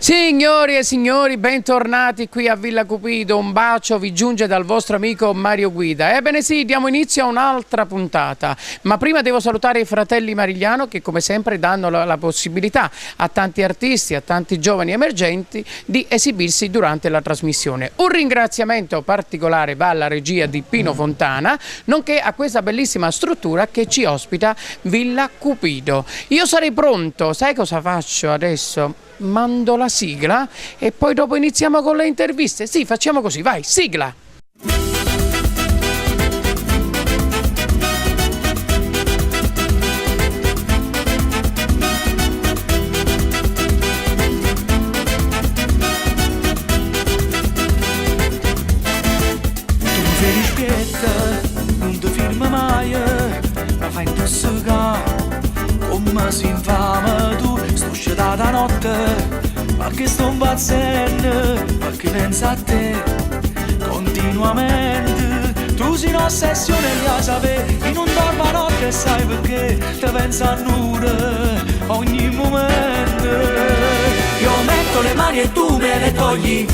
Signori e signori, bentornati qui a Villa Cupido. Un bacio vi giunge dal vostro amico Mario Guida. Ebbene sì, diamo inizio a un'altra puntata, ma prima devo salutare i fratelli Marigliano che come sempre danno la possibilità a tanti artisti, a tanti giovani emergenti di esibirsi durante la trasmissione. Un ringraziamento particolare va alla regia di Pino Fontana, nonché a questa bellissima struttura che ci ospita Villa Cupido. Io sarei pronto, sai cosa faccio adesso? Mando la sigla e poi dopo iniziamo con le interviste. Sì, facciamo così, vai, sigla! Tu sei rispetta, non ti firma mai, ma fai intossicare, come si infama tu. Sto uscita notte, perché sto impazzendo, perché pensa a te continuamente. Tu sei un'ossessione, la sapevi, in un dormo notte, sai perché ti pensa a nulla ogni momento. Io metto le mani e tu me le togli,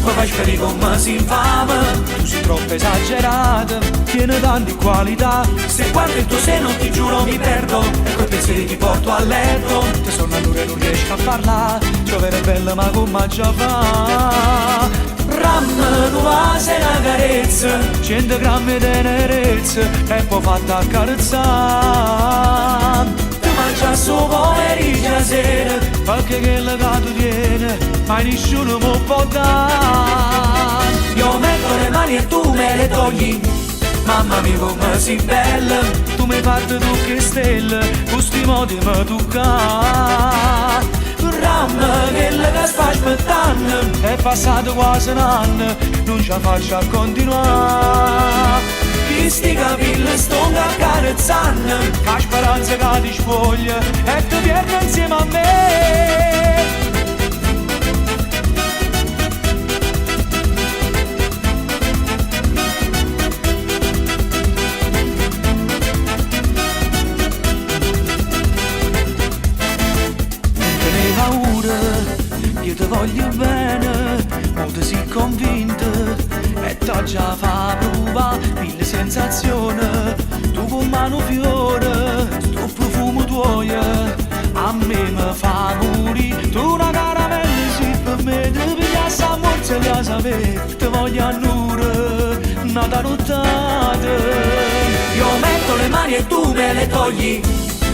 mi fai sperare come si infama. Tu sei troppo esagerata, tiene tante qualità. Se guardo il tuo seno ti giuro mi perdo, e coi pensieri ti porto a letto. Te sono all'ora e non riesco a parlare, giovere bella ma come già va. Ram, tu va sei una carezza, 100 grammi di tenerezza, e poi fatta accarezzare. Mangia su pomeriggio sera, perché che il gatto tiene, ma nessuno mi può dare. Io metto le mani e tu me le togli, mamma mia come sei bella. Tu mi parti tu che stelle, questi modi mi tocca. Ram, che la sta aspettando, è passato quasi un anno, non ce la faccio a continuare. Sti capelli sto accarezzando, che speranza che ti spoglia e ti vieni insieme a me. Non te ne paura, io ti voglio bene, ma ti sei convinta e t'ho già fa prova mille sensazioni. Tu con mano fiore, sto profumo tuo, a me mi fa morire. Tu una caramella sì per me, ti pigliassi a morse e la sapevi, ti voglio annure, nata nottata. Io metto le mani e tu me le togli,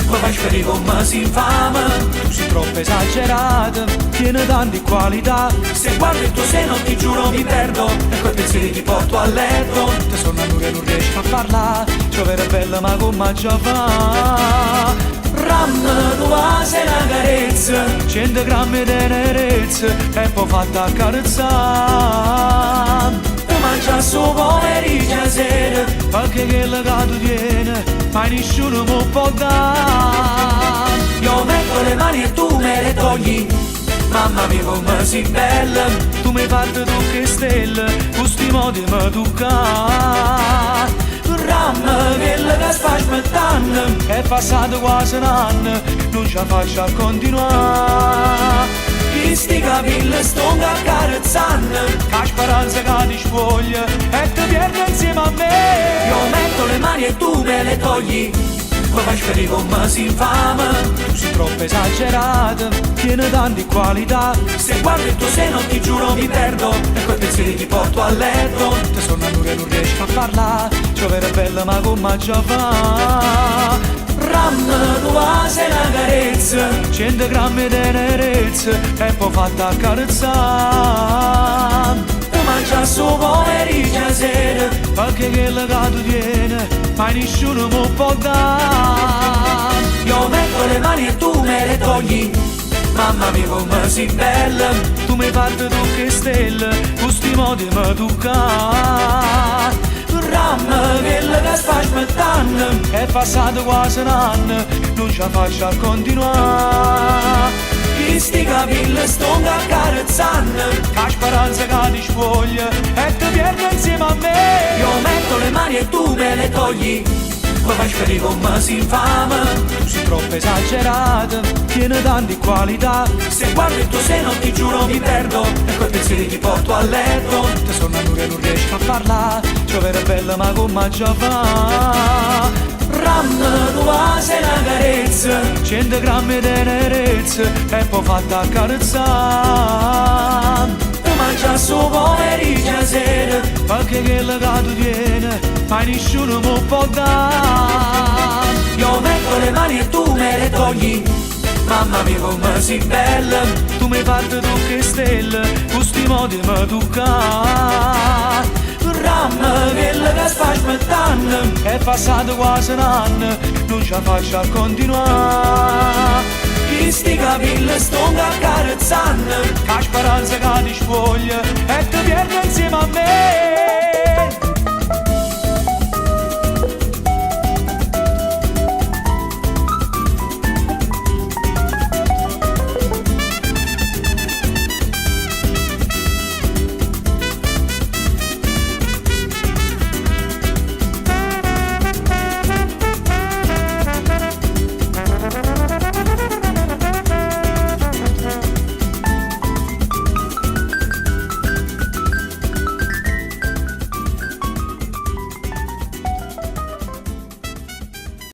mi fai sperare come si infama. Tu sei troppo esagerata, tiene tante qualità. Se guardo il tuo seno ti giuro mi perdo, e coi pensieri ti porto a letto. Te sono all'ora e non riesco a parlare, giovere bella ma come già va. Ram, tu va sei una carezza, 100 grammi di tenerezza, e poi fatta accarezzare. Mangia su pomeriggio sera, perché che il gatto tiene, ma nessuno mi può dare. Io metto le mani e tu me le togli, mamma mia come sei bella. Tu mi parti tu che stelle, questi modi mi tocca. Ram, che la sta aspettando, è passato quasi un anno, non ce la faccio a continuare. Sti capelli sto accarezzando, che speranza che ti spoglia e ti vieni insieme a me. Io metto le mani e tu me le togli, mi fai sperare come si infama. Tu sei troppo esagerata, tiene tante qualità. Se guardo il tuo seno ti giuro mi perdo, e coi pensieri ti porto a letto. Te sono all'ora e non riesco a parlare, giovere bella ma come già va. Ram, tu va sei una carezza, 100 grammi di tenerezza, e poi fatta accarezzare. Tu mangia su pomeriggio sera, perché che il gatto tiene, ma nessuno mi può dare. Io metto le mani e tu me le togli, mamma mia come sei bella. Tu mi parti tu che stelle, questi modi mi tocca. Ram, che la sta aspettando, è passato quasi un anno, non ce la faccio a continuare. Sti capelli sto accarezzando, che speranza che ti spoglia e ti vieni insieme a me. Io metto le mani e tu me le togli, mi fai capire come si infama. Tu sei troppo esagerata, tiene tante qualità. Se guardo il tuo seno ti giuro mi perdo, e quei pensieri ti porto a letto. Ti sono che non riesco a parlare, giovere bella ma come già va. Ram, tua sei una carezza, 100 grammi di tenerezza, e poi fatta accarezzare. Tu mangia su pomeriggio sera, perché quello che tu tieni, ma nessuno mi può dare. Io metto le mani e tu me le togli, mamma mia come sei bella. Tu mi parti tu che stelle, questi modi mi tocca. Ram, quello che sta aspettando, è passato quasi un anno, non ce la faccio a continuare. Chi sti capelli sto accarezzando, la speranza che ti spoglia,